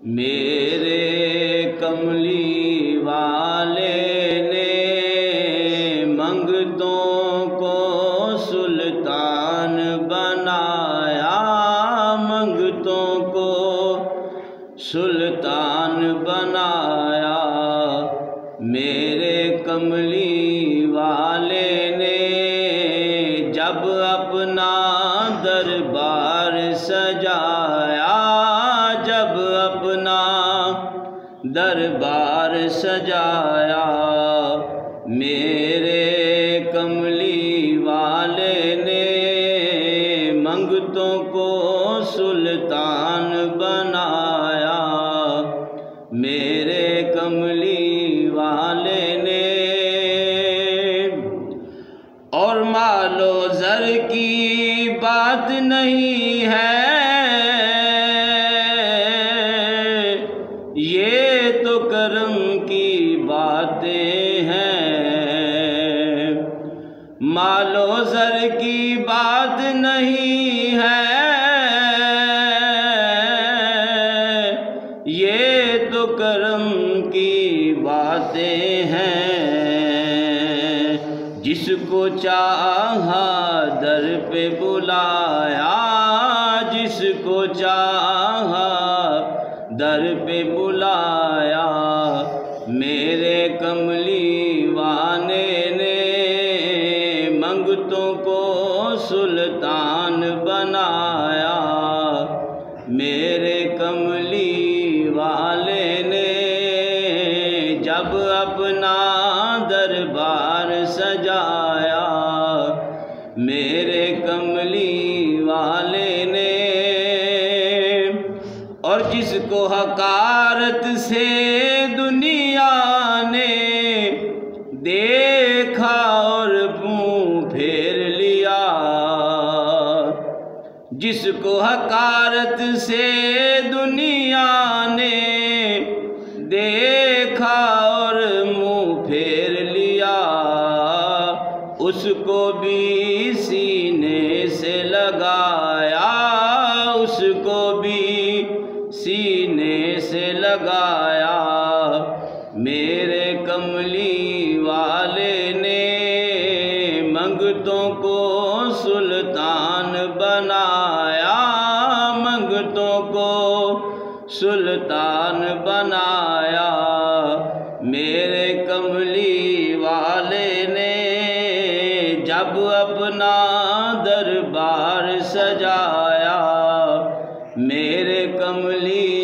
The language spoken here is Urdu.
میرے کملی والے نے منگتوں کو سلطان بنایا، منگتوں کو سلطان بنایا۔ میرے کملی والے نے جب اپنا دربار سجایا، جب اپنا دربار سجایا، میرے کملی والے نے منگتوں کو سلطان بنایا، میرے کملی والے نے۔ اور مال و زر کی بات نہیں ہے، یہ تو کرم کی باتیں ہیں۔ مال و زر کی بات نہیں ہے، یہ تو کرم کی باتیں ہیں۔ جس کو چاہا در پہ بلایا، جس کو چاہا در پہ بلایا، میرے کملی والے نے منگتوں کو سلطان بنایا، میرے کملی والے نے جب اپنا دربار سجایا، میرے کملی والے نے۔ اور جس کو حقارت سے دنیا نے دیکھا اور منہ پھیر لیا، جس کو حقارت سے دنیا نے دیکھا اور منہ پھیر لیا، اس کو بھی سینے سے لگایا، اس کو بھی سینے سے لگایا، میرے کملی والے نے منگتوں کو سلطان بنایا، منگتوں کو سلطان بنایا، میرے کملی والے نے جب اپنا دربار سجایا، میرے کملی